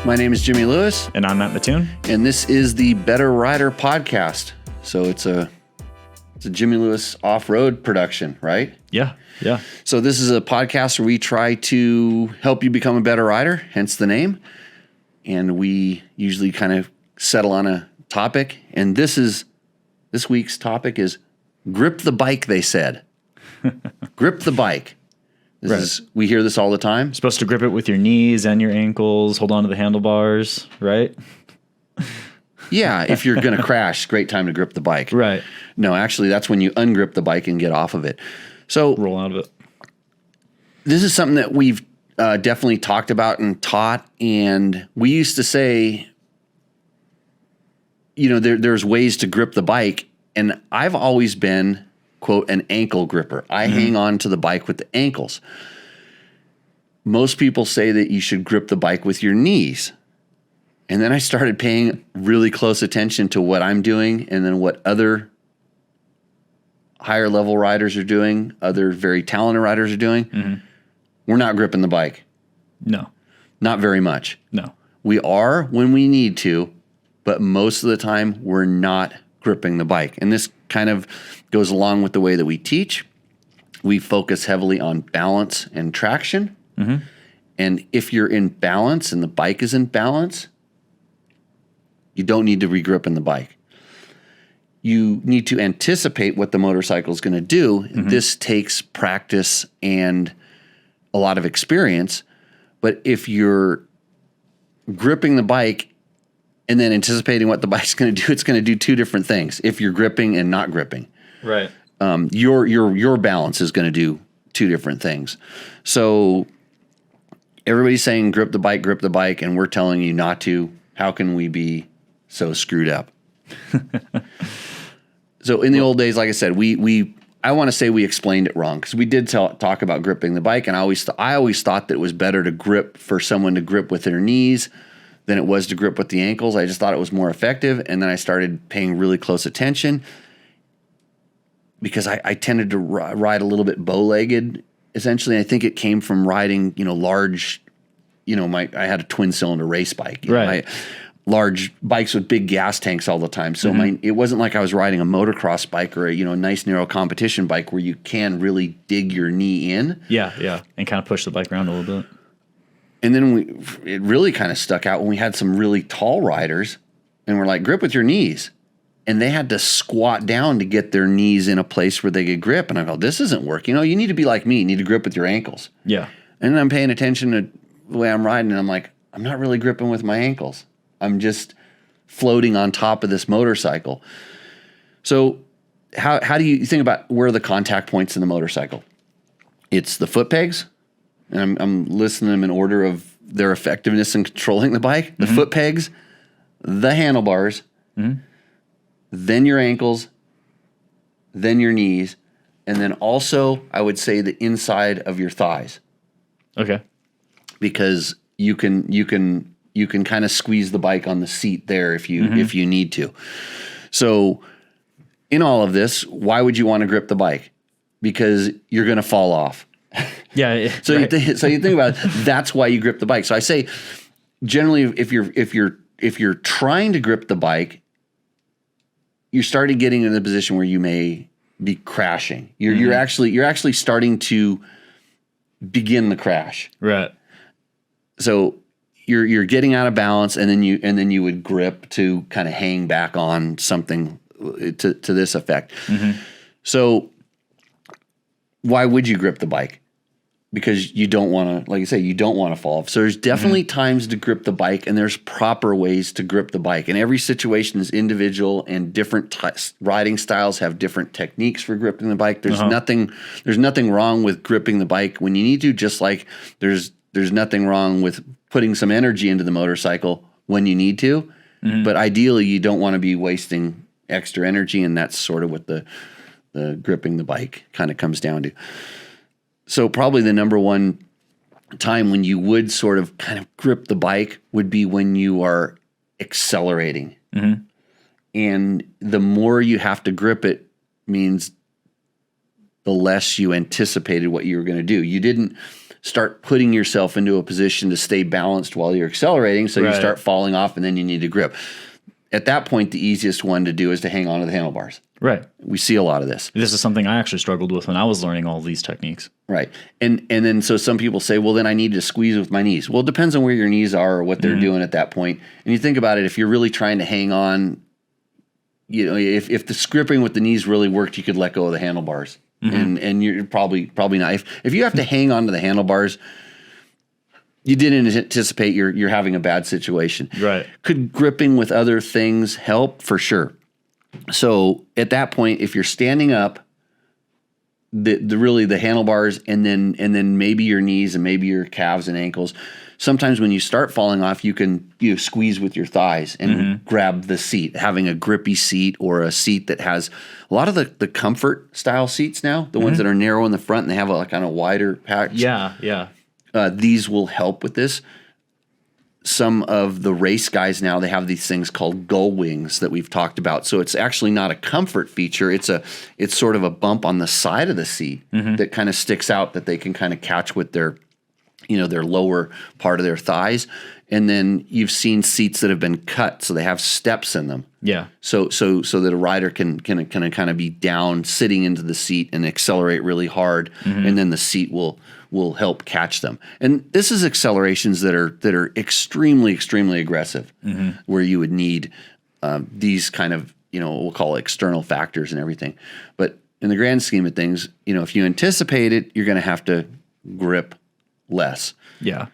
My name is Jimmy Lewis. And I'm Matt Mattoon. And this is the Better Rider podcast. So it's a Jimmy Lewis off-road production, right? Yeah. So this is a podcast where we try to help you become a better rider, hence the name. And we usually kind of settle on a topic. And this week's topic is grip the bike, they said. Grip the bike. We hear this all the time. You're supposed to grip it with your knees and your ankles, hold on to the handlebars, right? Yeah, if you're going to crash, great time to grip the bike. Right. No, actually, that's when you ungrip the bike and get off of it. So roll out of it. This is something that we've definitely talked about and taught, and we used to say, there's ways to grip the bike, and I've always been, quote, an ankle gripper. I hang on to the bike with the ankles. Most people say that you should grip the bike with your knees. And then I started paying really close attention to what I'm doing and then what other higher level riders are doing, other very talented riders are doing. Mm-hmm. We're not gripping the bike. No. Not very much. No. We are when we need to, but most of the time we're not gripping the bike. And this kind of goes along with the way that we teach. We focus heavily on balance and traction. Mm-hmm. And if you're in balance and the bike is in balance, you don't need to regrip in the bike. You need to anticipate what the motorcycle is going to do. Mm-hmm. This takes practice and a lot of experience. But if you're gripping the bike and then anticipating what the bike's going to do, it's going to do two different things. If you're gripping and not gripping, right? Your balance is going to do two different things. So everybody's saying grip the bike, and we're telling you not to. How can we be so screwed up? So in the old days, like I said, I want to say we explained it wrong because we did talk about gripping the bike, and I always thought that it was better to grip for someone to grip with their knees than it was to grip with the ankles. I just thought it was more effective, and then I started paying really close attention because I tended to ride a little bit bow-legged. Essentially, I think it came from riding, large. I had a twin-cylinder race bike, right? Large bikes with big gas tanks all the time. So it wasn't like I was riding a motocross bike or a nice narrow competition bike where you can really dig your knee in. Yeah, and kind of push the bike around a little bit. And then it really kind of stuck out when we had some really tall riders and we're like, grip with your knees. And they had to squat down to get their knees in a place where they could grip. And I go, this isn't working. You need to be like me. You need to grip with your ankles. Yeah. And then I'm paying attention to the way I'm riding and I'm like, I'm not really gripping with my ankles. I'm just floating on top of this motorcycle. So how do you think about where are the contact points in the motorcycle? It's the foot pegs. And I'm listing them in order of their effectiveness in controlling the bike. The foot pegs, the handlebars, then your ankles, then your knees, and then also I would say the inside of your thighs. Okay. Because you can kind of squeeze the bike on the seat there if you need to. So in all of this, why would you want to grip the bike? Because you're going to fall off. Yeah. So right. you think about it. That's why you grip the bike. So I say, generally, if you're trying to grip the bike, you're starting getting in a position where you may be crashing. You're actually starting to begin the crash. Right. So you're getting out of balance, and then you would grip to kind of hang back on something to this effect. Mm-hmm. So why would you grip the bike? Because you don't want to, like I say, you don't want to fall off. So there's definitely times to grip the bike, and there's proper ways to grip the bike. And every situation is individual, and different riding styles have different techniques for gripping the bike. There's nothing wrong with gripping the bike when you need to, just like there's nothing wrong with putting some energy into the motorcycle when you need to. Mm-hmm. But ideally, you don't want to be wasting extra energy, and that's sort of what the gripping the bike kind of comes down to. So probably the number one time when you would sort of kind of grip the bike would be when you are accelerating. Mm-hmm. And the more you have to grip it means the less you anticipated what you were going to do. You didn't. start putting yourself into a position to stay balanced while you're accelerating. So you start falling off and then you need to grip. At that point, the easiest one to do is to hang on to the handlebars. Right. We see a lot of this. This is something I actually struggled with when I was learning all these techniques. Right. And then so some people say, well, then I need to squeeze with my knees. Well, it depends on where your knees are or what they're doing at that point. And you think about it, if you're really trying to hang on, you know, if the gripping with the knees really worked, you could let go of the handlebars. And you're probably not. If you have to hang on to the handlebars, you didn't anticipate you're having a bad situation. Right. Could gripping with other things help? For sure. So at that point, if you're standing up, the handlebars and then maybe your knees and maybe your calves and ankles. Sometimes when you start falling off, you can squeeze with your thighs and grab the seat. Having a grippy seat or a seat that has a lot of the comfort style seats now, the ones that are narrow in the front and they have a kind of wider patch. Yeah. These will help with this. Some of the race guys now, they have these things called gull wings that we've talked about. So it's actually not a comfort feature. It's sort of a bump on the side of the seat that kind of sticks out that they can kind of catch with their lower part of their thighs. And then you've seen seats that have been cut, so they have steps in them. Yeah. So that a rider can kind of be down, sitting into the seat and accelerate really hard, and then the seat will help catch them. And this is accelerations that are extremely, extremely aggressive, where you would need these kind of, we'll call it external factors and everything. But in the grand scheme of things, if you anticipate it, you're going to have to grip less. Yeah.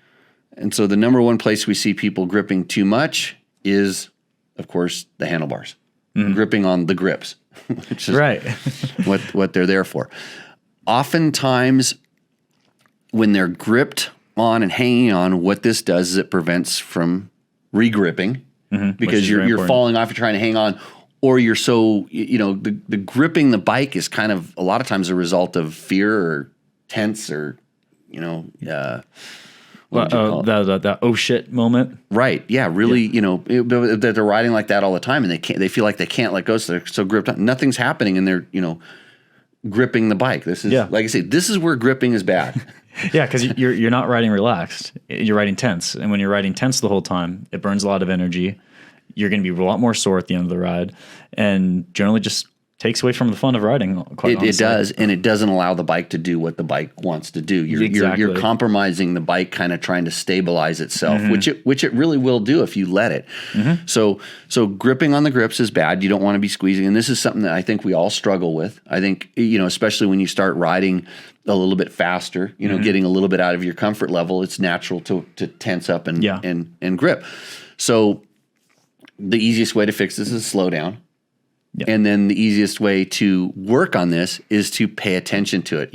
And so the number one place we see people gripping too much is, of course, the handlebars. Gripping on the grips, which is what they're there for. Oftentimes, when they're gripped on and hanging on, what this does is it prevents from re-gripping because you're falling off, you're trying to hang on, or you're so, the gripping the bike is kind of a lot of times a result of fear or tense or, that oh shit moment. Right. Yeah. Really, that they're riding like that all the time and they feel like they can't let go. So they're so gripped on. Nothing's happening and they're, gripping the bike. This is, like I say, this is where gripping is bad. Yeah. Cause you're not riding relaxed. You're riding tense. And when you're riding tense the whole time, it burns a lot of energy. You're going to be a lot more sore at the end of the ride and generally just takes away from the fun of riding. It does, and it doesn't allow the bike to do what the bike wants to do. You're compromising the bike, kind of trying to stabilize itself, which it really will do if you let it. So gripping on the grips is bad. You don't want to be squeezing, and this is something that I think we all struggle with. I think especially when you start riding a little bit faster, getting a little bit out of your comfort level, it's natural to tense up and grip. So the easiest way to fix this is slow down. Yeah. And then the easiest way to work on this is to pay attention to it.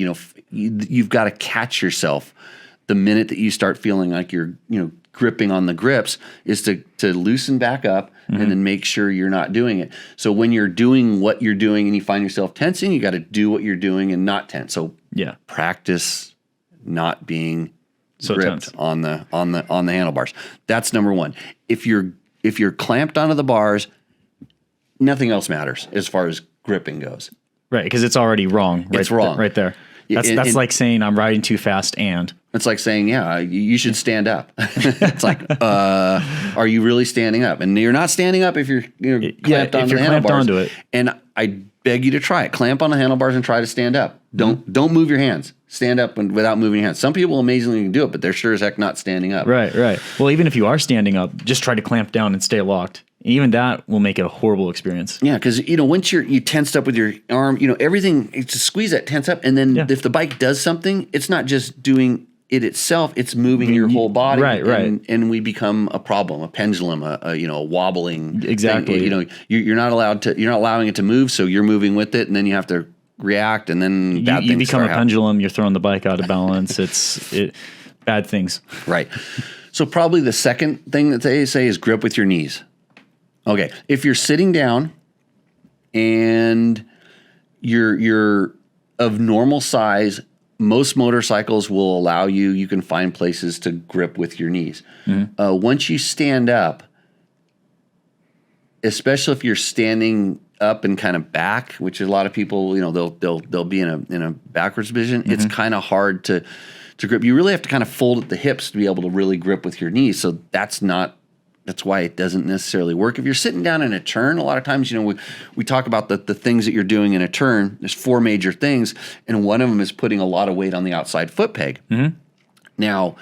You've got to catch yourself the minute that you start feeling like you're, gripping on the grips is to loosen back up and then make sure you're not doing it. So when you're doing what you're doing and you find yourself tensing, you got to do what you're doing and not tense. So practice not being so gripped tense on the handlebars. That's number one. If you're clamped onto the bars, nothing else matters as far as gripping goes. Right, because it's already wrong. It's wrong. Right there. That's like saying I'm riding too fast and. It's like saying, you should stand up. It's like, are you really standing up? And you're not standing up if you're clamped onto the handlebars. Onto it. And I beg you to try it. Clamp on the handlebars and try to stand up. Don't move your hands. Stand up without moving your hands. Some people amazingly can do it, but they're sure as heck not standing up. Right. Well, even if you are standing up, just try to clamp down and stay locked. Even that will make it a horrible experience. Yeah, because once you tensed up with your arm, everything, it's just squeeze that tense up, and then if the bike does something, it's not just doing it itself; it's moving your whole body. Right. And we become a problem, a pendulum, a wobbling. Exactly. Thing. You're not allowing it to move, so you're moving with it, and then you have to react, and then you become a pendulum. You're throwing the bike out of balance. Bad things. Right. So probably the second thing that they say is grip with your knees. Okay, if you're sitting down and you're of normal size, most motorcycles will allow you can find places to grip with your knees. Once you stand up, especially if you're standing up and kind of back, which a lot of people, they'll be in a backwards position. It's kind of hard grip. You really have to kind of fold at the hips to be able to really grip with your knees. So that's why it doesn't necessarily work. If you're sitting down in a turn, a lot of times, we talk about the things that you're doing in a turn. There's 4 major things, and one of them is putting a lot of weight on the outside foot peg. Mm-hmm. Now,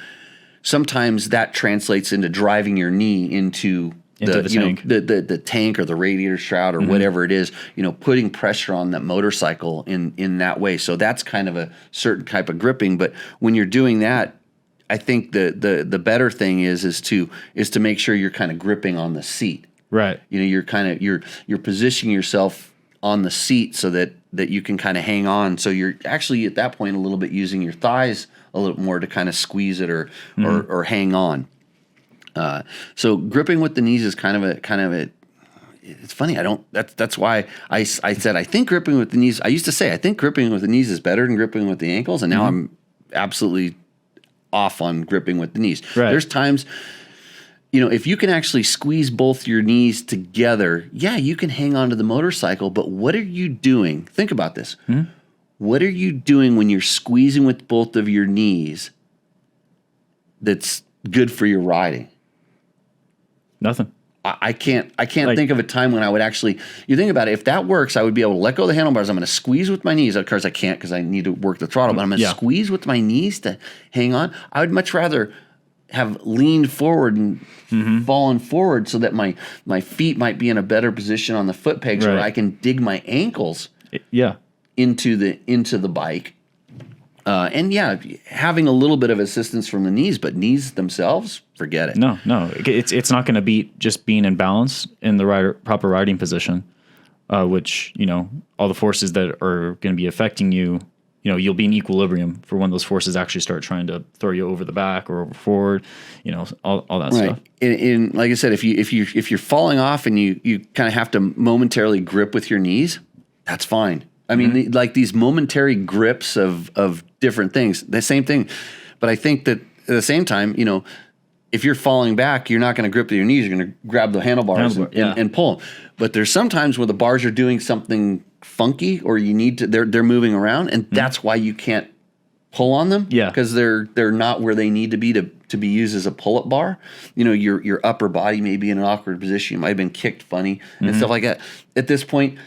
sometimes that translates into driving your knee into the tank. The tank or the radiator shroud or whatever it is, putting pressure on that motorcycle in that way. So that's kind of a certain type of gripping. But when you're doing that, I think the better thing is to make sure you're kind of gripping on the seat. Right. You're positioning yourself on the seat so that you can kind of hang on. So you're actually at that point a little bit using your thighs a little more to kind of squeeze it or hang on. So gripping with the knees is kind of a. It's funny. That's why I said I think gripping with the knees. I used to say I think gripping with the knees is better than gripping with the ankles, and now I'm absolutely off on gripping with the knees. Right. There's times, if you can actually squeeze both your knees together, yeah, you can hang on to the motorcycle. But what are you doing? Think about this. What are you doing when you're squeezing with both of your knees that's good for your riding? Nothing. I can't think of a time when I would actually, you think about it, if that works, I would be able to let go of the handlebars. I'm going to squeeze with my knees. Of course, I can't because I need to work the throttle, but I'm going to squeeze with my knees to hang on. I would much rather have leaned forward and fallen forward so that my feet might be in a better position on the foot pegs where I can dig my ankles into the bike. Having a little bit of assistance from the knees, but knees themselves, forget it. No, it's not going to beat just being in balance in the proper riding position, which all the forces that are going to be affecting you. You'll be in equilibrium for when those forces actually start trying to throw you over the back or over forward. All that stuff. And like I said, if you're falling off and you kind of have to momentarily grip with your knees, that's fine. I mean, like these momentary grips of different things, the same thing. But I think that at the same time, if you're falling back, you're not going to grip with your knees. You're going to grab the handlebars and pull them. But there's sometimes where the bars are doing something funky or you need to, they're moving around, and that's why you can't pull on them. Yeah. Because they're not where they need to be used as a pull-up bar. Your upper body may be in an awkward position. You might have been kicked funny and stuff like that. At this point,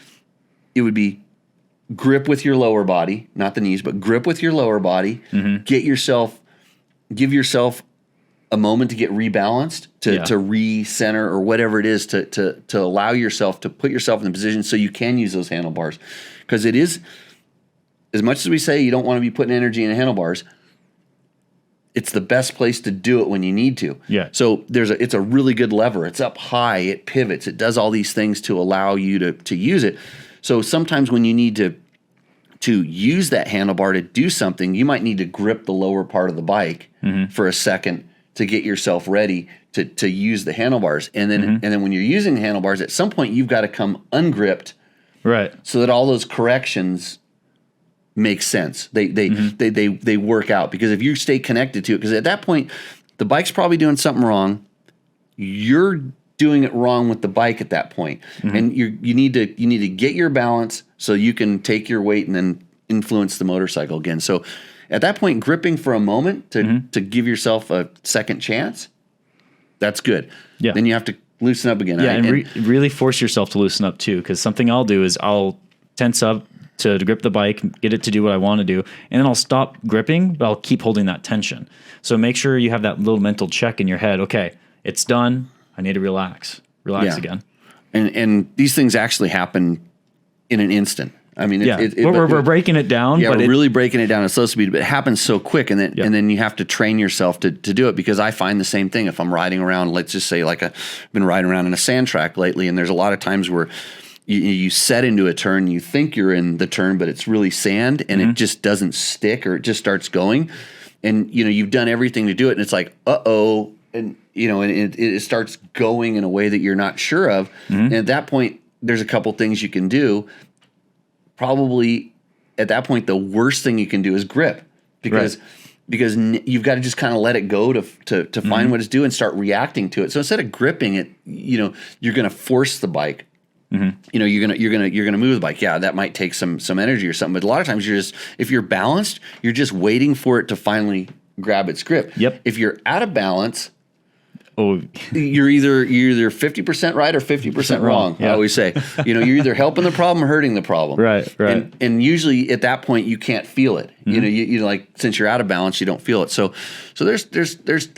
it would be grip with your lower body, not the knees, but grip with your lower body. Give yourself a moment to get rebalanced, to re-center or whatever it is, to allow yourself to put yourself in a position so you can use those handlebars. Because it is, as much as we say you don't want to be putting energy in handlebars, it's the best place to do it when you need to. Yeah. So it's a really good lever. It's up high, it pivots, it does all these things to allow you to use it. So sometimes when you need to use that handlebar to do something, you might need to grip the lower part of the bike for a second to get yourself ready to use the handlebars. And then when you're using the handlebars, at some point you've got to come ungripped, right? So that all those corrections make sense. They work out, because if you stay connected to it, because at that point the bike's probably doing something wrong. You're doing it wrong with the bike at that point. And you need to get your balance so you can take your weight and then influence the motorcycle again. So at that point, gripping for a moment to give yourself a second chance, that's good. Yeah. Then you have to loosen up again. Yeah, and really force yourself to loosen up too, because something I'll do is I'll tense up to grip the bike, get it to do what I want to do, and then I'll stop gripping, but I'll keep holding that tension. So make sure you have that little mental check in your head. Okay, it's done. I need to relax again. And these things actually happen in an instant. I mean, we're breaking it down. Yeah, but we're really breaking it down at slow speed, but it happens so quick, and then you have to train yourself to do it, because I find the same thing. If I'm riding around, let's just say I've been riding around in a sand track lately, and there's a lot of times where you set into a turn, you think you're in the turn, but it's really sand, and it just doesn't stick, or it just starts going, and you've done everything to do it, and it's like, uh-oh, and it starts going in a way that you're not sure of, and at that point, there's a couple things you can do. Probably at that point, the worst thing you can do is grip, because you've got to just kind of let it go to find what it's doing and start reacting to it. So instead of gripping it, you're going to force the bike You know, you're gonna move the bike. Yeah, that might take some energy or something. But a lot of times if you're balanced, you're just waiting for it to finally grab its grip. Yep. If you're out of balance, you're either 50% right or 50% wrong. Yeah. I always say, you know, you're either helping the problem or hurting the problem. Right. And usually at that point you can't feel it. You know, you like, since you're out of balance, you don't feel it. So there's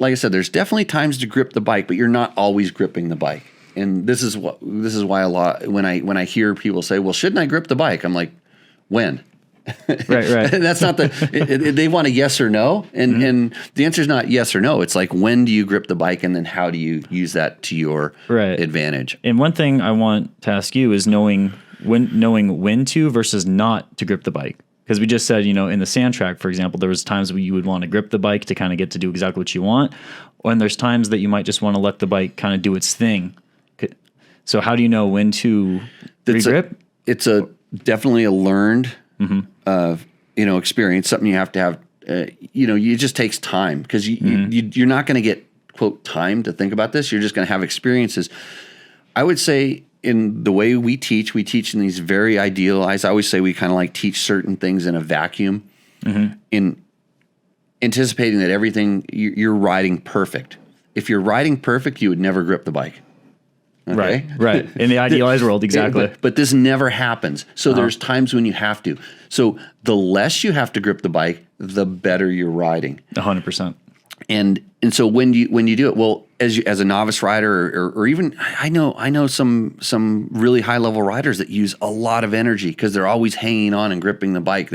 like I said, there's definitely times to grip the bike, but you're not always gripping the bike. And this is why a lot when I hear people say, well, shouldn't I grip the bike? I'm like, when? Right. And that's not they want a yes or no. And the answer is not yes or no. It's like, when do you grip the bike, and then how do you use that to your advantage? And one thing I want to ask you is knowing when to versus not to grip the bike. Because we just said, you know, in the sand track, for example, there was times where you would want to grip the bike to kind of get to do exactly what you want. And there's times that you might just want to let the bike kind of do its thing. So how do you know when to regrip? It's definitely a learned experience, something you have to have. It just takes time, because you're not going to get, quote, time to think about this. You're just going to have experiences. I would say, in the way we teach in these very idealized. I always say we kind of like teach certain things in a vacuum, in anticipating that everything you're riding perfect. If you're riding perfect, you would never grip the bike. Okay? Right. In the idealized world, exactly. But this never happens. So there's times when you have to. So the less you have to grip the bike, the better you're riding. 100%. And so when you do it, well, as a novice rider, or even I know some really high level riders that use a lot of energy because they're always hanging on and gripping the bike.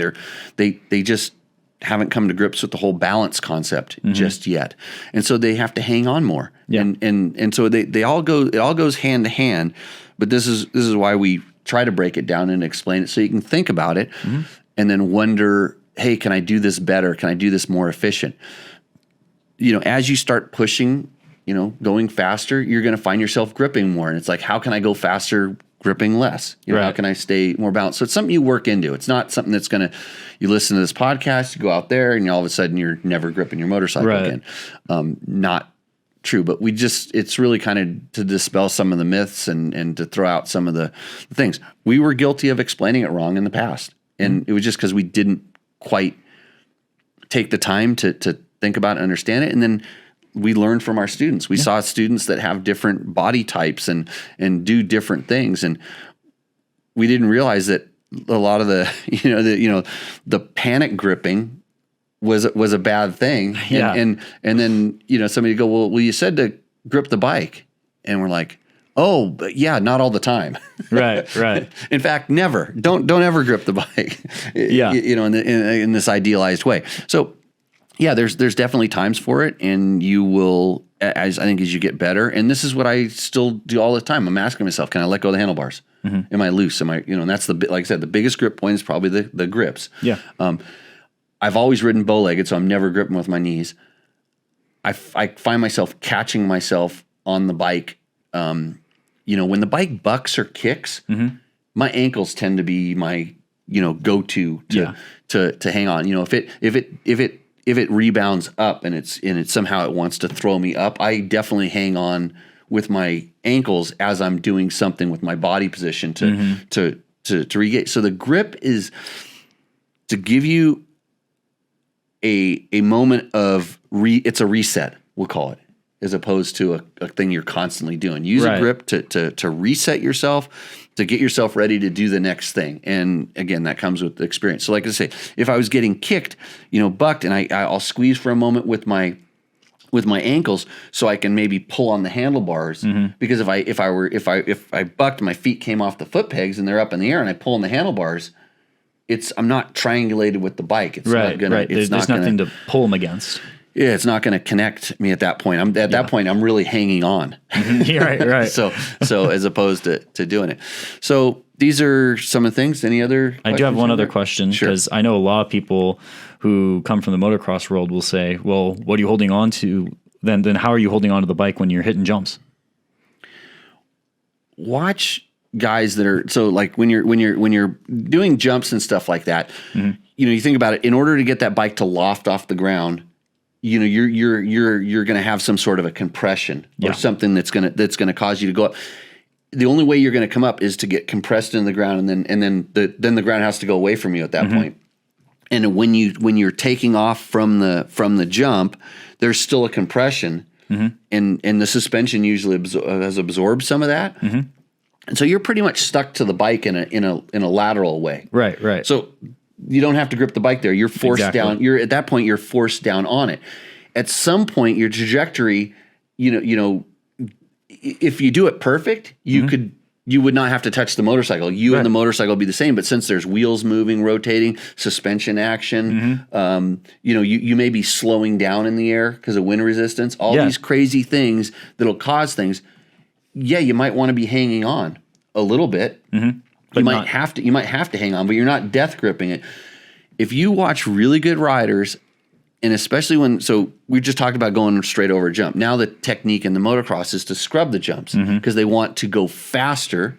They just haven't come to grips with the whole balance concept just yet, and so they have to hang on more. Yeah. And so it all goes hand to hand. But this is why we try to break it down and explain it, so you can think about it and then wonder, hey, can I do this better? Can I do this more efficient? You know, as you start pushing, you know, going faster, you're going to find yourself gripping more. And it's like, how can I go faster, gripping less? You know, how can I stay more balanced? So it's something you work into. It's not something that's going to, you listen to this podcast, you go out there, and all of a sudden you're never gripping your motorcycle again. Not true. But it's really kind of to dispel some of the myths and to throw out some of the things. We were guilty of explaining it wrong in the past. And it was just because we didn't quite take the time to think about it and understand it. And then we learned from our students. We saw students that have different body types and do different things. And we didn't realize that a lot of the panic gripping was a bad thing. Yeah. And then, you know, somebody go, well, you said to grip the bike. And we're like, oh, but yeah, not all the time. Right. In fact, never. Don't ever grip the bike. Yeah. You know, in this idealized way. So, yeah, there's definitely times for it, and you will, as you get better. And this is what I still do all the time. I'm asking myself, can I let go of the handlebars? Am I loose? Am I, you know? And that's like I said, the biggest grip point is probably the grips. Yeah. I've always ridden bow-legged, so I'm never gripping with my knees. I find myself catching myself on the bike. You know, when the bike bucks or kicks, my ankles tend to be my, you know, go-to to hang on. You know, if it rebounds up and it somehow it wants to throw me up, I definitely hang on with my ankles as I'm doing something with my body position to regain. So the grip is to give you a moment of it's a reset, we'll call it, as opposed to a thing you're constantly doing. Use a grip to reset yourself, to get yourself ready to do the next thing. And again, that comes with experience. So like I say, if I was getting kicked, you know, bucked, and I'll squeeze for a moment with my ankles so I can maybe pull on the handlebars, because if I bucked, my feet came off the foot pegs and they're up in the air and I pull on the handlebars, I'm not triangulated with the bike. It's not gonna, There's nothing to pull them against. Yeah, it's not going to connect me at that point. That point, I'm really hanging on. Right. So as opposed to doing it. So these are some of the things. Any other questions? I do have one other question, Sure. because I know a lot of people who come from the motocross world will say, well, what are you holding on to? Then how are you holding on to the bike when you're hitting jumps? Watch guys that are, so like when you're doing jumps and stuff like that, you know, you think about it, in order to get that bike to loft off the ground, you know, you're going to have some sort of a compression or something that's going to cause you to go up. the only way you're going to come up is to get compressed into the ground, and then the ground has to go away from you at that point. And when you're taking off from the jump, there's still a compression, and the suspension usually has absorbed some of that, and so you're pretty much stuck to the bike in a lateral way. Right. So you don't have to grip the bike there. You're forced down. You're at that point. You're forced down on it. At some point, your trajectory, if you do it perfect, you would not have to touch the motorcycle. And the motorcycle would be the same, but since there's wheels moving, rotating, suspension action, you may be slowing down in the air because of wind resistance, all these crazy things that'll cause things. Yeah, you might want to be hanging on a little bit. But you might have to hang on, but you're not death gripping it. If you watch really good riders, and especially so we just talked about going straight over a jump. Now the technique in the motocross is to scrub the jumps because they want to go faster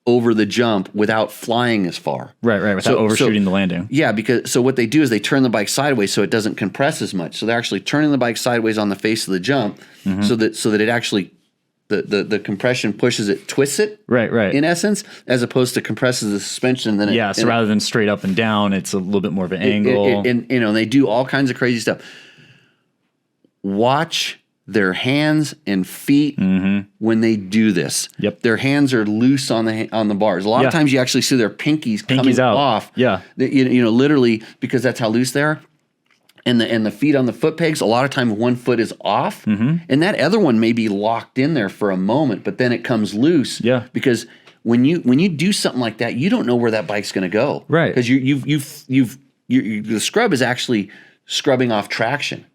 over the jump without flying as far. Right, without overshooting the landing. Yeah, because what they do is they turn the bike sideways so it doesn't compress as much. So they're actually turning the bike sideways on the face of the jump so that it actually the compression pushes it, twists it, right. in essence, as opposed to compresses the suspension. And then so rather than straight up and down, it's a little bit more of an angle. And they do all kinds of crazy stuff. Watch their hands and feet when they do this. Yep. Their hands are loose on the bars. A lot of times you actually see their pinkies coming out. off. Yeah. Literally because that's how loose they are. And the feet on the foot pegs, a lot of times one foot is off, and that other one may be locked in there for a moment, but then it comes loose. Yeah. Because when you do something like that, you don't know where that bike's going to go. Right. Because the scrub is actually scrubbing off traction.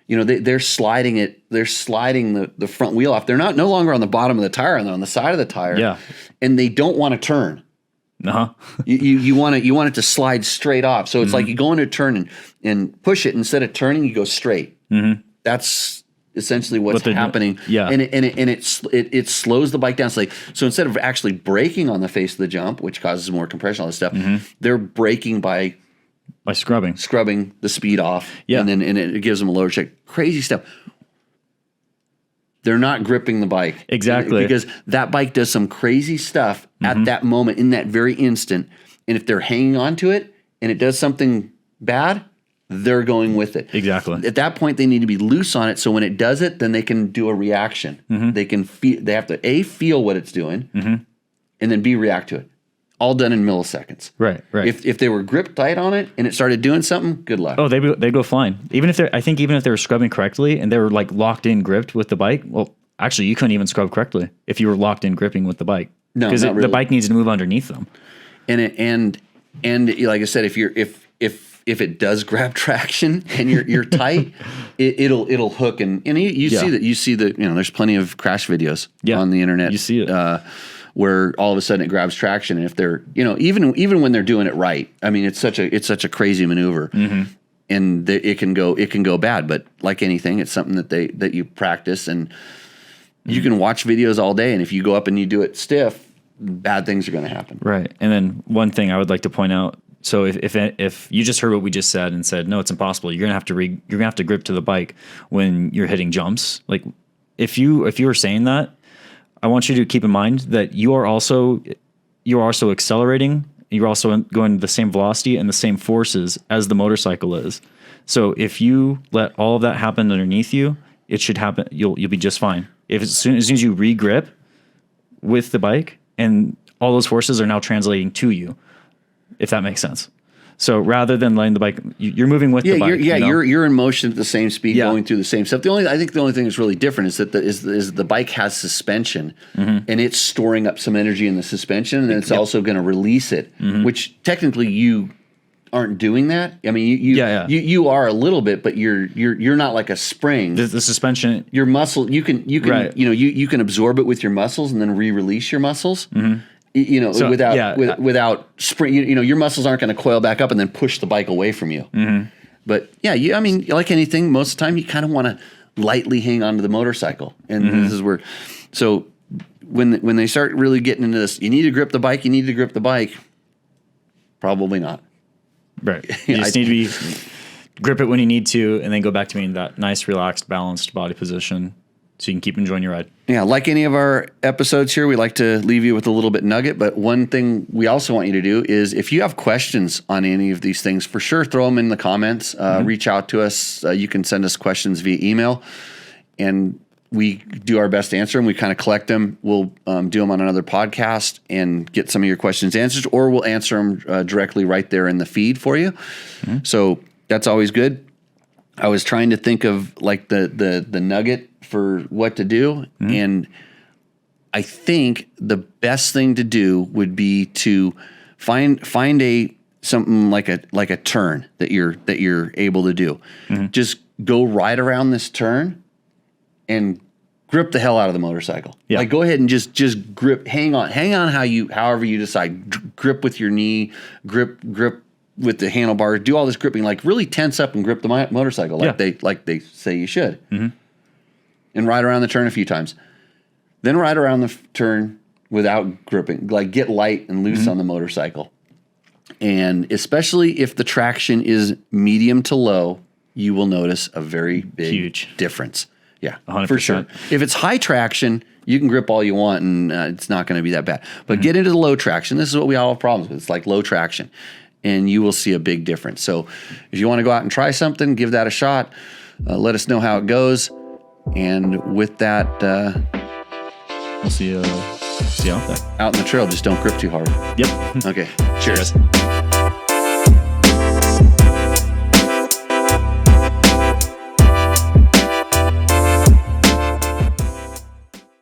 They're sliding it. They're sliding the front wheel off. They're no longer on the bottom of the tire, and they're on the side of the tire. Yeah. And they don't want to turn. You want it to slide straight off. So it's like you go into a turn and push it. Instead of turning, you go straight. That's essentially what's happening. Yeah. And it slows the bike down. So instead of actually braking on the face of the jump, which causes more compression, all this stuff, they're braking by scrubbing the speed off. Yeah. And it gives them a lower check. Crazy stuff. They're not gripping the bike. Exactly. Because that bike does some crazy stuff at that moment, in that very instant. And if they're hanging on to it and it does something bad, they're going with it. Exactly. At that point, they need to be loose on it. So when it does it, then they can do a reaction. They can they have to feel what it's doing and then react to it. All done in milliseconds. Right. If they were gripped tight on it and it started doing something, good luck. Oh, they go flying. Even if they were scrubbing correctly and they were like locked in gripped with the bike, well, actually you couldn't even scrub correctly if you were locked in gripping with the bike. No, because not really. The bike needs to move underneath them. And like I said, if it does grab traction and you're tight, it'll hook and you see that there's plenty of crash videos on the internet. You see it. Where all of a sudden it grabs traction, and if they're even when they're doing it right, I mean it's such a crazy maneuver, and it can go bad. But like anything, it's something that you practice, and you can watch videos all day, and if you go up and you do it stiff, bad things are going to happen. Right. And then one thing I would like to point out. So if you just heard what we just said and said no, it's impossible, you're gonna have to grip to the bike when you're hitting jumps. Like if you were saying that, I want you to keep in mind that you are also accelerating. You're also going the same velocity and the same forces as the motorcycle is. So if you let all of that happen underneath you, it should happen. You'll be just fine. As soon as you re-grip with the bike, and all those forces are now translating to you, if that makes sense. So rather than letting the bike, you're moving with the bike. You're in motion at the same speed, going through the same stuff. I think the only thing that's really different is that the bike has suspension, and it's storing up some energy in the suspension, and then it's also going to release it. Which technically you aren't doing that. I mean, you are a little bit, but you're not like a spring. The suspension, your muscle, you can absorb it with your muscles and then re-release your muscles. Without spring, your muscles aren't going to coil back up and then push the bike away from you. But like anything, most of the time you kind of want to lightly hang onto the motorcycle, and this is where. So when they start really getting into this, you need to grip the bike. Probably not. Right. You just need to grip it when you need to, and then go back to being that nice, relaxed, balanced body position. so you can keep enjoying your ride. Yeah, like any of our episodes here, we like to leave you with a little bit nugget. But one thing we also want you to do is if you have questions on any of these things, for sure, throw them in the comments. Reach out to us. You can send us questions via email, and we do our best to answer them. We kind of collect them. We'll do them on another podcast and get some of your questions answered, or we'll answer them directly right there in the feed for you. So that's always good. I was trying to think of like the nugget for what to do, and I think the best thing to do would be to find something like a turn that you're able to do. Just go right around this turn and grip the hell out of the motorcycle. Yeah. Like go ahead and just grip, hang on however you decide. Grip with your knee, grip with the handlebar. Do all this gripping, like really tense up and grip the motorcycle like they say you should. And ride around the turn a few times. Then ride around the turn without gripping. Like get light and loose on the motorcycle. And especially if the traction is medium to low, you will notice a very big Huge difference. Yeah, 100%. for sure. If it's high traction, you can grip all you want and it's not going to be that bad. But get into the low traction. This is what we all have problems with. It's like low traction. And you will see a big difference. So if you want to go out and try something, give that a shot. Let us know how it goes. And with that, we'll see you out there. Out in the trail, just don't grip too hard. Yep. Okay. Cheers.